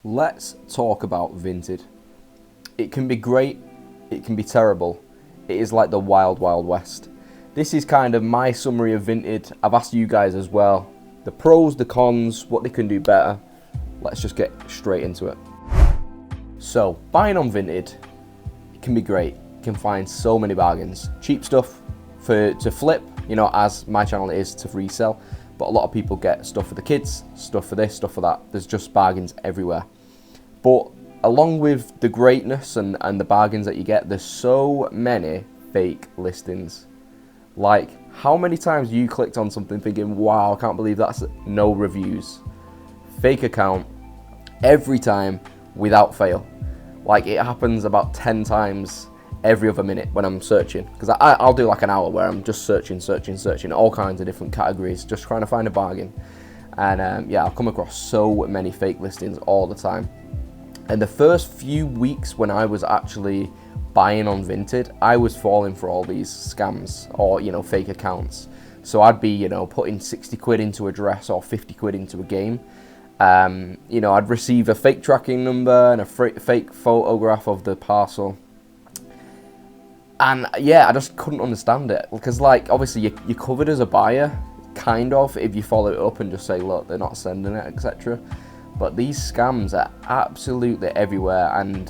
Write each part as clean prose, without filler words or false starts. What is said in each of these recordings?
Let's talk about Vinted. It can be great, it can be terrible. It is like the wild, wild west. This is kind of my summary of Vinted. I've asked you guys as well. The pros, the cons, what they can do better. Let's just get straight into it. So, buying on Vinted, it can be great. You can find so many bargains. Cheap stuff to flip, as my channel is to resell. But a lot of people get stuff for the kids, stuff for this, stuff for that. There's just bargains everywhere. But along with the greatness and the bargains that you get, there's so many fake listings. Like, how many times you clicked on something thinking, wow, I can't believe that's no reviews. Fake account, every time, without fail. Like, it happens about 10 times every other minute when I'm searching, because I'll do like an hour where I'm just searching all kinds of different categories, just trying to find a bargain. And I'll come across so many fake listings all the time. And the first few weeks when I was actually buying on Vinted, I was falling for all these scams or fake accounts. So I'd be putting 60 quid into a dress or 50 quid into a game. I'd receive a fake tracking number and a fake photograph of the parcel. And I just couldn't understand it, because obviously you're covered as a buyer, kind of, if you follow it up and just say, look, they're not sending it, etc. But these scams are absolutely everywhere, and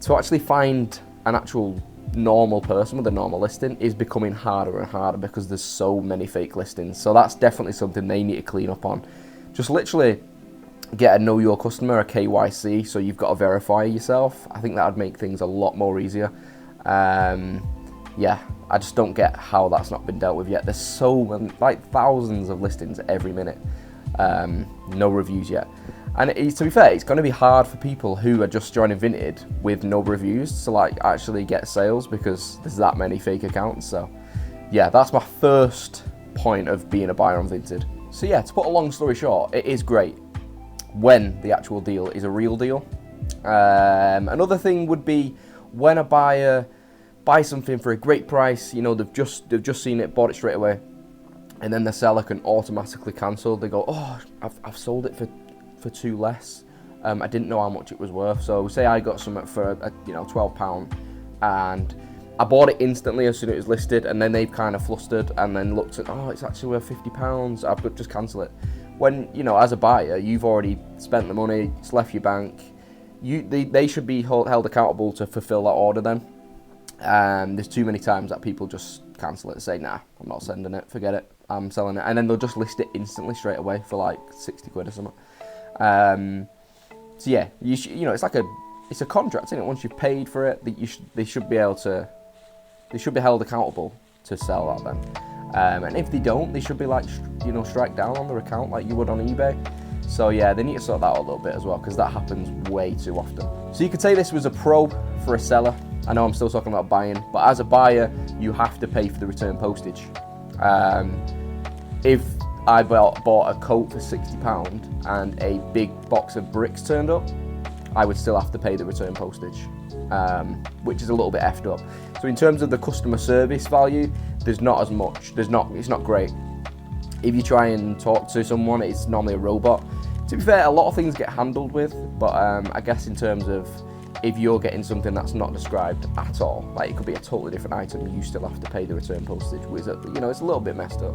to actually find an actual normal person with a normal listing is becoming harder and harder because there's so many fake listings. So that's definitely something they need to clean up on. Just literally get a know your customer, a KYC, so you've got to verify yourself. I think that would make things a lot more easier. I just don't get how that's not been dealt with yet. There's so many, thousands of listings every minute, no reviews yet. And to be fair, it's going to be hard for people who are just joining Vinted with no reviews to actually get sales, because there's that many fake accounts. So that's my first point of being a buyer on Vinted. So to put a long story short, it is great when the actual deal is a real deal. Another thing would be when a buyer buys something for a great price, they've just seen it, bought it straight away, and then the seller can automatically cancel. They go, oh, I've sold it for too less. I didn't know how much it was worth. So say I got something for £12, and I bought it instantly as soon as it was listed, and then they've kind of flustered and then looked at, oh, it's actually worth £50. I've got to just cancel it. When as a buyer, you've already spent the money, it's left your bank. They should be held accountable to fulfill that order then. There's too many times that people just cancel it and say, nah, I'm not sending it, forget it, I'm selling it. And then they'll just list it instantly straight away for 60 quid or something. It's a contract, isn't it? Once you've paid for it, they should be held accountable to sell that then. And if they don't, they should be strike down on their account like you would on eBay. So they need to sort that out a little bit as well, because that happens way too often. So you could say this was a pro for a seller. I know I'm still talking about buying, but as a buyer, you have to pay for the return postage. If I bought a coat for £60 and a big box of bricks turned up, I would still have to pay the return postage, which is a little bit effed up. So in terms of the customer service value, there's not as much. It's not great. If you try and talk to someone, it's normally a robot. To be fair, a lot of things get handled with, but I guess in terms of if you're getting something that's not described at all, it could be a totally different item, you still have to pay the return postage, which is, it's a little bit messed up.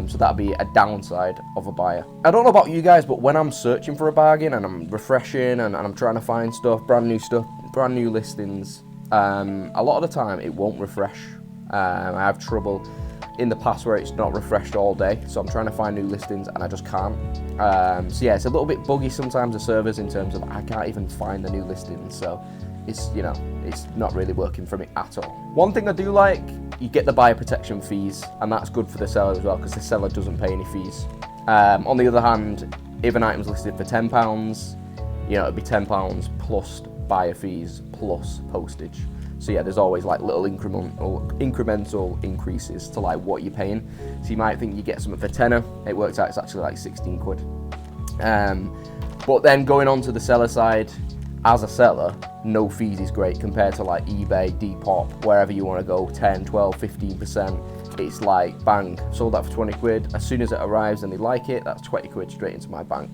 So that'd be a downside of a buyer. I don't know about you guys, but when I'm searching for a bargain and I'm refreshing and I'm trying to find brand new listings, a lot of the time it won't refresh. I have trouble in the past where it's not refreshed all day, so I'm trying to find new listings and I just can't. It's a little bit buggy sometimes, the servers, in terms of I can't even find the new listings, so it's not really working for me at all. One thing I do like, you get the buyer protection fees, and that's good for the seller as well, because the seller doesn't pay any fees. On the other hand, if an item's listed for £10, it'd be £10 plus buyer fees plus postage. So there's always little incremental increases to what you're paying. So you might think you get something for tenner, it works out it's actually 16 quid. But then going on to the seller side, as a seller, no fees is great compared to eBay, Depop, wherever you want to go, 10, 12, 15%. It's bang, sold that for 20 quid. As soon as it arrives and they like it, that's 20 quid straight into my bank.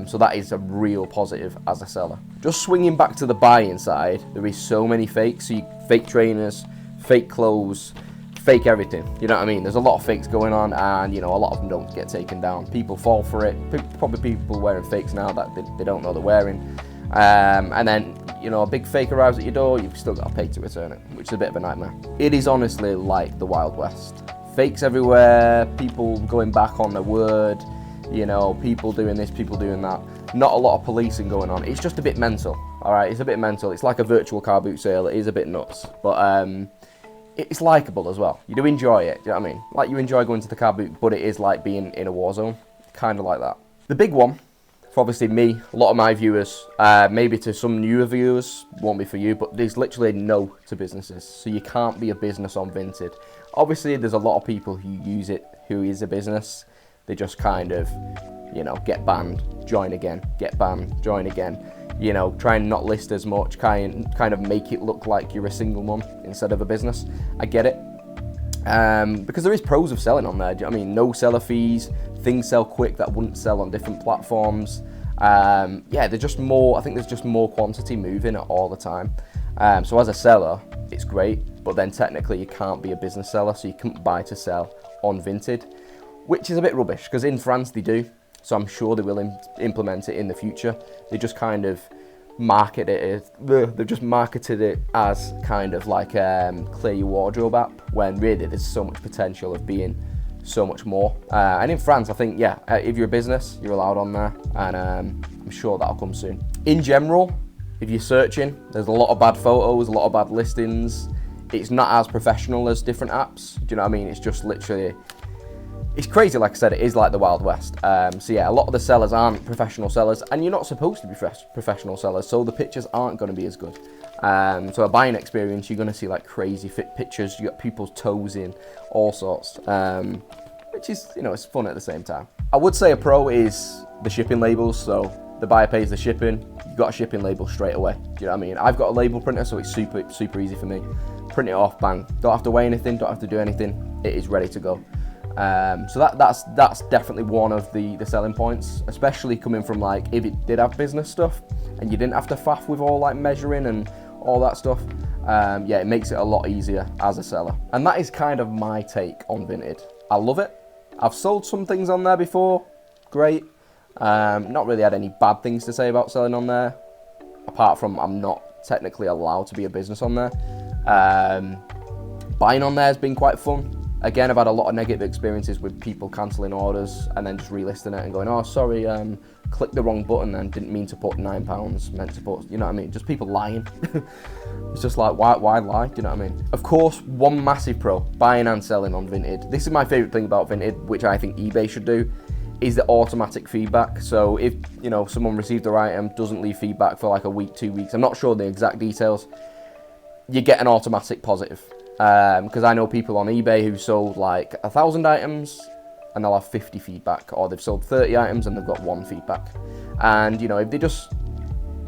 So that is a real positive as a seller. Just swinging back to the buying side, there is so many fakes. So fake trainers, fake clothes, fake everything. You know what I mean? There's a lot of fakes going on, and you know, a lot of them don't get taken down. People fall for it. Probably people wearing fakes now that they don't know they're wearing. And then, you know, a big fake arrives at your door, you've still got to pay to return it, which is a bit of a nightmare. It is honestly like the Wild West. Fakes everywhere, people going back on their word, you know, people doing this, people doing that. Not a lot of policing going on. It's just a bit mental, all right? It's a bit mental. It's like a virtual car boot sale. It is a bit nuts, but it's likable as well. You do enjoy it, do you know what I mean? Like, you enjoy going to the car boot, but it is like being in a war zone, kind of like that. The big one, for obviously me, a lot of my viewers, maybe to some newer viewers, won't be for you, but there's literally no to businesses. So you can't be a business on Vinted. Obviously, there's a lot of people who use it, who is a business. They just kind of, you know, get banned, join again, get banned, join again. You know, try and not list as much, kind of make it look like you're a single mum instead of a business. I get it. Because there is pros of selling on there. Do you know what I mean? No seller fees, things sell quick that wouldn't sell on different platforms. Yeah, there's just more, I think there's just more quantity moving all the time. So as a seller, it's great, but then technically you can't be a business seller, so you can't buy to sell on Vinted, which is a bit rubbish, because in France they do. So I'm sure they will implement it in the future. They just kind of marketed it as kind of like clear your wardrobe app, when really there's so much potential of being so much more. And in France, I think, yeah, if you're a business, you're allowed on there, and I'm sure that'll come soon. In general, if you're searching, there's a lot of bad photos, a lot of bad listings. It's not as professional as different apps. Do you know what I mean? It's just literally, it's crazy. Like I said, it is like the Wild West. So yeah, a lot of the sellers aren't professional sellers, and you're not supposed to be professional sellers, so the pictures aren't going to be as good. So a buying experience, you're going to see like crazy fit pictures. You got people's toes in, all sorts, which is, you know, it's fun at the same time. I would say a pro is the shipping labels. So the buyer pays the shipping, you got a shipping label straight away. Do you know what I mean? I've got a label printer, so it's super easy for me. Print it off, bang. Don't have to weigh anything, don't have to do anything. It is ready to go. So that's definitely one of the selling points, especially coming from, like, if it did have business stuff and you didn't have to faff with all like measuring and all that stuff. Yeah, it makes it a lot easier as a seller. And that is kind of my take on Vinted. I love it. I've sold some things on there before, great. Not really had any bad things to say about selling on there, apart from I'm not technically allowed to be a business on there. Buying on there has been quite fun. Again, I've had a lot of negative experiences with people cancelling orders and then just relisting it and going, oh, sorry, clicked the wrong button and didn't mean to put £9, meant to put, you know what I mean? Just people lying. It's just like, why lie? Do you know what I mean? Of course, one massive pro, buying and selling on Vinted. This is my favorite thing about Vinted, which I think eBay should do, is the automatic feedback. So if, you know, someone received their item, doesn't leave feedback for like a week, 2 weeks, I'm not sure the exact details, you get an automatic positive. Because I know people on eBay who sold like 1,000 items and they'll have 50 feedback, or they've sold 30 items and they've got 1 feedback. And, you know, if they just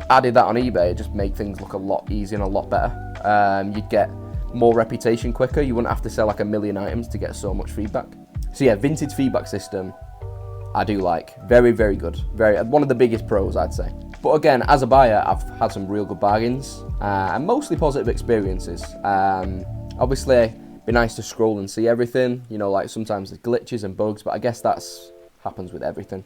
added that on eBay, it'd just make things look a lot easier and a lot better. You'd get more reputation quicker. You wouldn't have to sell like 1 million items to get so much feedback. So yeah, Vinted's feedback system, I do like. Very, very good. One of the biggest pros, I'd say. But again, as a buyer, I've had some real good bargains and mostly positive experiences. Obviously, it'd be nice to scroll and see everything. You know, like sometimes there's glitches and bugs, but I guess that's happens with everything.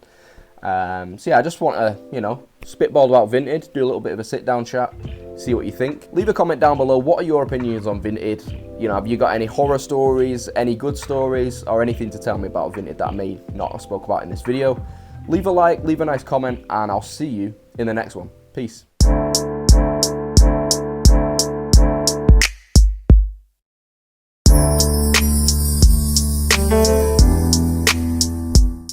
So yeah, I just want to, you know, spitball about Vinted, do a little bit of a sit-down chat, see what you think. Leave a comment down below. What are your opinions on Vinted? You know, have you got any horror stories, any good stories, or anything to tell me about Vinted that I may not have spoke about in this video? Leave a like, leave a nice comment, and I'll see you in the next one. Peace.